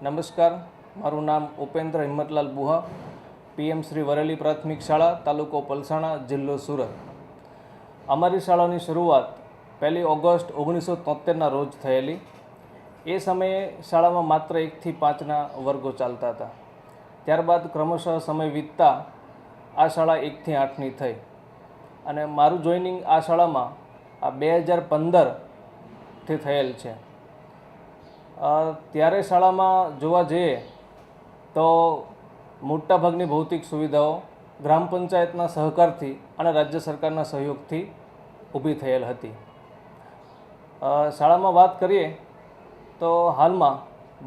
નમસ્કાર, મારું નામ ઉપેન્દ્ર હિંમતલાલ બુહા, પીએમ શ્રી વરેલી પ્રાથમિક શાળા, તાલુકો પલસાણા, જિલ્લો સુરત. અમારી શાળાની શરૂઆત 1 ઓગસ્ટ 1973ના રોજ થયેલી. એ સમયે શાળામાં માત્ર 1 થી 5ના વર્ગો ચાલતા હતા. ત્યારબાદ ક્રમશઃ સમય વીતતા આ શાળા 1 થી 8ની થઈ અને મારું જોઈનિંગ આ શાળામાં 2015થી થયેલ છે. ત્યારે શાળામાં જોવા જઈએ તો મોટાભાગની ભૌતિક સુવિધાઓ ગ્રામ પંચાયતના સહકારથી અને રાજ્ય સરકારના સહયોગથી ઊભી થયેલ હતી. શાળામાં વાત કરીએ તો હાલમાં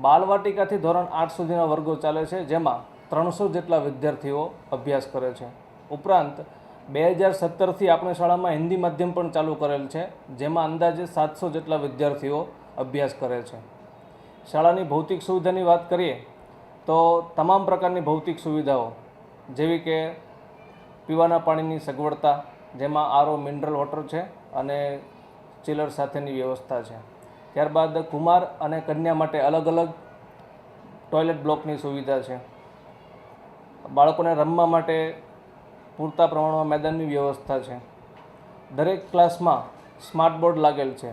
બાલવાટિકાથી ધોરણ 8 સુધીના વર્ગો ચાલે છે, જેમાં 300 જેટલા વિદ્યાર્થીઓ અભ્યાસ કરે છે. ઉપરાંત 2017થી આપણી શાળામાં હિન્દી માધ્યમ પણ ચાલુ કરેલ છે, જેમાં અંદાજે 700 જેટલા વિદ્યાર્થીઓ અભ્યાસ કરે છે. શાળાની ભૌતિક સુવિધાની વાત કરીએ તો તમામ પ્રકારની ભૌતિક સુવિધાઓ જેવી કે પીવાના પાણીની સગવડતા, જેમાં આરઓ મિનરલ વોટર છે અને ચિલર સાથેની વ્યવસ્થા છે. ત્યારબાદ કુમાર અને કન્યા માટે અલગ અલગ ટોયલેટ બ્લોકની સુવિધા છે. બાળકોને રમવા માટે પૂરતા પ્રમાણમાં મેદાનની વ્યવસ્થા છે. દરેક ક્લાસમાં સ્માર્ટ બોર્ડ લાગેલ છે,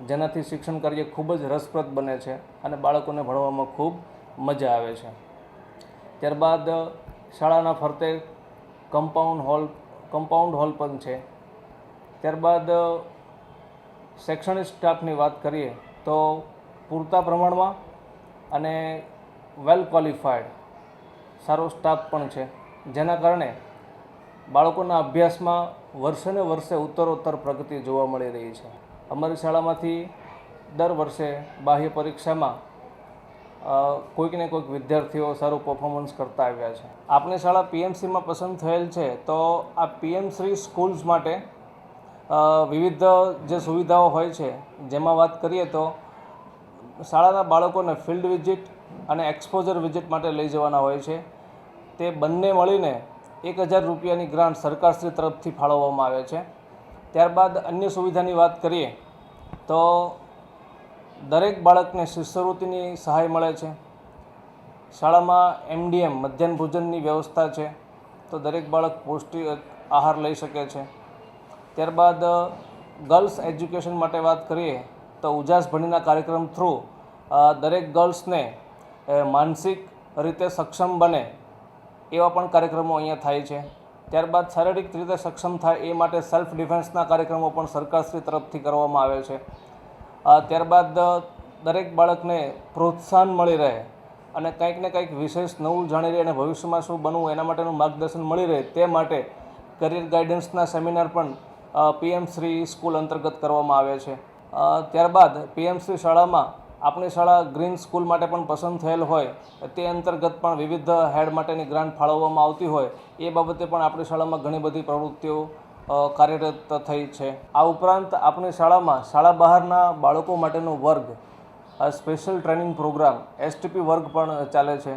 જેનાથી શિક્ષણ કાર્ય ખૂબ જ રસપ્રદ બને છે અને બાળકોને ભણવામાં ખૂબ મજા આવે છે. ત્યારબાદ શાળાના ફરતે કમ્પાઉન્ડ હોલ પણ છે. ત્યારબાદ શૈક્ષણિક સ્ટાફની વાત કરીએ તો પૂરતા પ્રમાણમાં અને વેલ ક્વોલિફાઈડ સારો સ્ટાફ પણ છે, જેના કારણે બાળકોના અભ્યાસમાં વર્ષે ને વર્ષે ઉત્તરોત્તર પ્રગતિ જોવા મળી રહી છે. અમારી શાળામાંથી દર વર્ષે બાહ્ય પરીક્ષામાં કોઈક ને કોઈક વિદ્યાર્થીઓ સારું પરફોર્મન્સ કરતા આવ્યા છે. આપણી શાળા પીએમસીમાં પસંદ થયેલ છે, તો આ પીએમશ્રી સ્કૂલ્સ માટે વિવિધ જે સુવિધાઓ હોય છે, જેમાં વાત કરીએ તો શાળાના બાળકોને ફિલ્ડ વિઝિટ અને એક્સપોઝર વિઝિટ માટે લઈ જવાના હોય છે. તે બંને મળીને 1000 રૂપિયાની ગ્રાન્ટ સરકારશ્રી તરફથી ફાળવવામાં આવે છે. ત્યારબાદ અન્ય સુવિધાની વાત કરીએ તો દરેક બાળકને શિષ્યવૃત્તિની સહાય મળે છે. શાળામાં MDM મધ્યાહન ભોજનની વ્યવસ્થા છે, તો દરેક બાળક પૌષ્ટિક આહાર લઈ શકે છે. ત્યારબાદ ગર્લ્સ એજ્યુકેશન માટે વાત કરીએ તો ઉજાસ ભણીના કાર્યક્રમ થ્રુ દરેક ગર્લ્સને માનસિક રીતે સક્ષમ બને એવા પણ કાર્યક્રમો અહીંયા થાય છે. ત્યારબાદ શારીરિક રીતે સક્ષમ થાય એ માટે સેલ્ફ ડિફેન્સના કાર્યક્રમો પણ સરકારશ્રી તરફથી કરવામાં આવે છે. ત્યારબાદ દરેક બાળકને પ્રોત્સાહન મળી રહે અને કંઈક ને કંઈક વિશેષ નવું જાણી રહે અને ભવિષ્યમાં શું બનવું એના માટેનું માર્ગદર્શન મળી રહે તે માટે કરિયર ગાઈડન્સના સેમિનાર પણ પીએમશ્રી સ્કૂલ અંતર્ગત કરવામાં આવે છે. ત્યારબાદ પીએમશ્રી શાળામાં આપણી શાળા ગ્રીન સ્કૂલ માટે પણ પસંદ થયેલ હોય, તે અંતર્ગત પણ વિવિધ હેડ માટેની ગ્રાન્ટ ફાળવવામાં આવતી હોય, એ બાબતે પણ આપણી શાળામાં ઘણી બધી પ્રવૃત્તિઓ કાર્યરત થઈ છે. આ ઉપરાંત આપણી શાળામાં શાળા બહારના બાળકો માટેનો વર્ગ સ્પેશિયલ ટ્રેનિંગ પ્રોગ્રામ STP વર્ગ પણ ચાલે છે,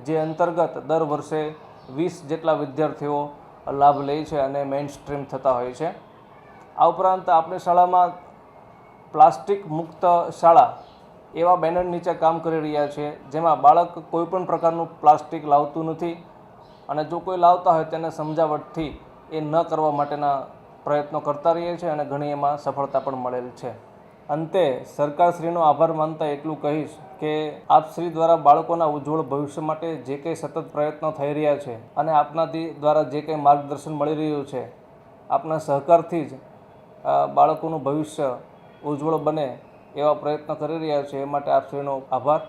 જે અંતર્ગત દર વર્ષે 20 જેટલા વિદ્યાર્થીઓ લાભ લે છે અને મેઇન સ્ટ્રીમ થતા હોય છે. આ ઉપરાંત આપણી શાળામાં પ્લાસ્ટિક મુક્ત શાળા એવા બેનર નીચે કામ કરી રહ્યા છે, જેમાં બાળક કોઈપણ પ્રકારનું પ્લાસ્ટિક લાવતું નથી અને જો કોઈ લાવતા હોય તેને સમજાવટથી એ ન કરવા માટેના પ્રયત્નો કરતા રહીએ છીએ અને ઘણી એમાં સફળતા પણ મળેલ છે. અંતે સરકારશ્રીનો આભાર માનતા એટલું કહીશ કે આપશ્રી દ્વારા બાળકોના ઉજ્જવળ ભવિષ્ય માટે જે કંઈ સતત પ્રયત્નો થઈ રહ્યા છે અને આપનાથી દ્વારા જે કંઈ માર્ગદર્શન મળી રહ્યું છે, આપના સહકારથી જ બાળકોનું ભવિષ્ય ઉજ્જવળ બને એવા પ્રયત્નો કરી રહ્યા છે. એ માટે આપશ્રીનો આભાર.